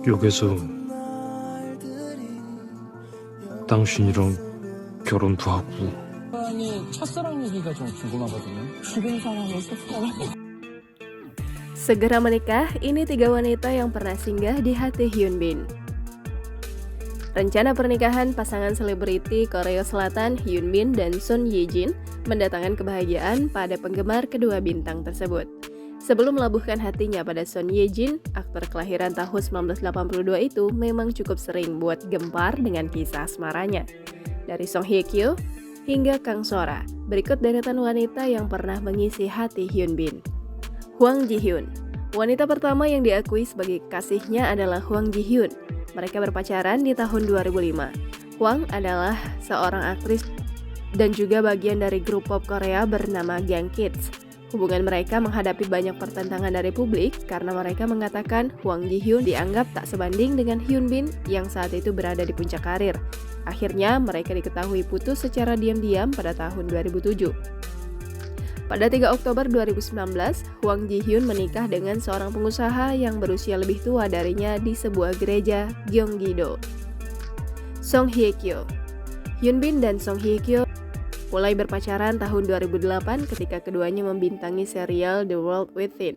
역에서 당신이랑 결혼도 하고. 사랑이 첫사랑 얘기가 좀 궁금하거든요. 지금 상황의 첫사랑. Segera menikah, ini 3 wanita yang pernah singgah di hati Hyun Bin. Rencana pernikahan pasangan selebriti Korea Selatan Hyun Bin dan Son Ye Jin mendatangkan kebahagiaan pada penggemar kedua bintang tersebut. Sebelum melabuhkan hatinya pada Son Ye Jin, aktor kelahiran tahun 1982 itu memang cukup sering buat gempar dengan kisah asmaranya. Dari Song Hye Kyo hingga Kang Sora, berikut deretan wanita yang pernah mengisi hati Hyun Bin. Hwang Ji Hyun. Wanita pertama yang diakui sebagai kasihnya adalah Hwang Ji Hyun. Mereka berpacaran di tahun 2005. Hwang adalah seorang aktris dan juga bagian dari grup pop Korea bernama Gang Kids. Hubungan mereka menghadapi banyak pertentangan dari publik karena mereka mengatakan Hwang Ji Hyun dianggap tak sebanding dengan Hyun Bin yang saat itu berada di puncak karir. Akhirnya mereka diketahui putus secara diam-diam pada tahun 2007. Pada 3 Oktober 2019, Hwang Ji Hyun menikah dengan seorang pengusaha yang berusia lebih tua darinya di sebuah gereja Gyeonggi-do. Song Hye Kyo. Hyun Bin dan Song Hye Kyo mulai berpacaran tahun 2008 ketika keduanya membintangi serial The World Within.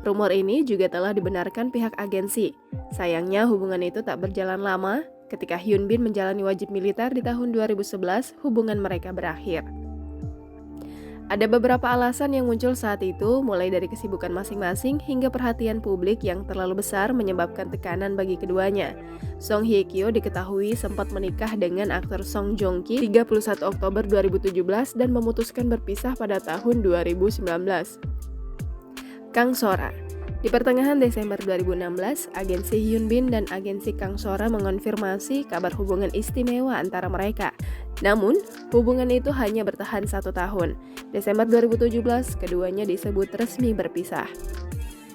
Rumor ini juga telah dibenarkan pihak agensi. Sayangnya hubungan itu tak berjalan lama. Ketika Hyun Bin menjalani wajib militer di tahun 2011, hubungan mereka berakhir. Ada beberapa alasan yang muncul saat itu, mulai dari kesibukan masing-masing hingga perhatian publik yang terlalu besar menyebabkan tekanan bagi keduanya. Song Hye Kyo diketahui sempat menikah dengan aktor Song Joong Ki 31 Oktober 2017 dan memutuskan berpisah pada tahun 2019. Kang Sora. Di pertengahan Desember 2016, agensi Hyun Bin dan agensi Kang Sora mengonfirmasi kabar hubungan istimewa antara mereka. Namun, hubungan itu hanya bertahan 1 tahun. Desember 2017, keduanya disebut resmi berpisah.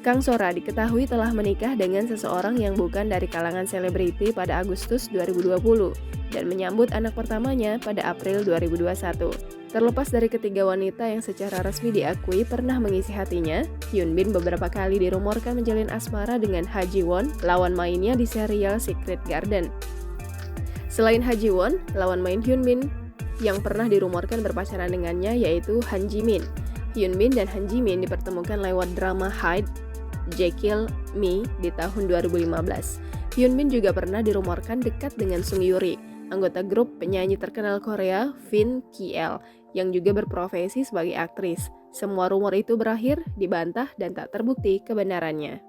Kang Sora diketahui telah menikah dengan seseorang yang bukan dari kalangan selebriti pada Agustus 2020 dan menyambut anak pertamanya pada April 2021. Terlepas dari ketiga wanita yang secara resmi diakui pernah mengisi hatinya, Hyun Bin beberapa kali dirumorkan menjalin asmara dengan Ha Ji Won, lawan mainnya di serial Secret Garden. Selain Ha Ji Won, lawan main Hyun Bin yang pernah dirumorkan berpacaran dengannya yaitu Han Ji Min. Hyun Bin dan Han Ji Min dipertemukan lewat drama Hyde, Jekyll, Me di tahun 2015. Hyun Bin juga pernah dirumorkan dekat dengan Sung Yuri, anggota grup penyanyi terkenal Korea Vin KL yang juga berprofesi sebagai aktris. Semua rumor itu berakhir dibantah dan tak terbukti kebenarannya.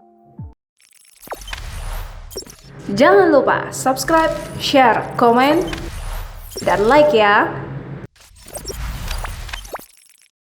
Jangan lupa subscribe, share, komen, dan like ya!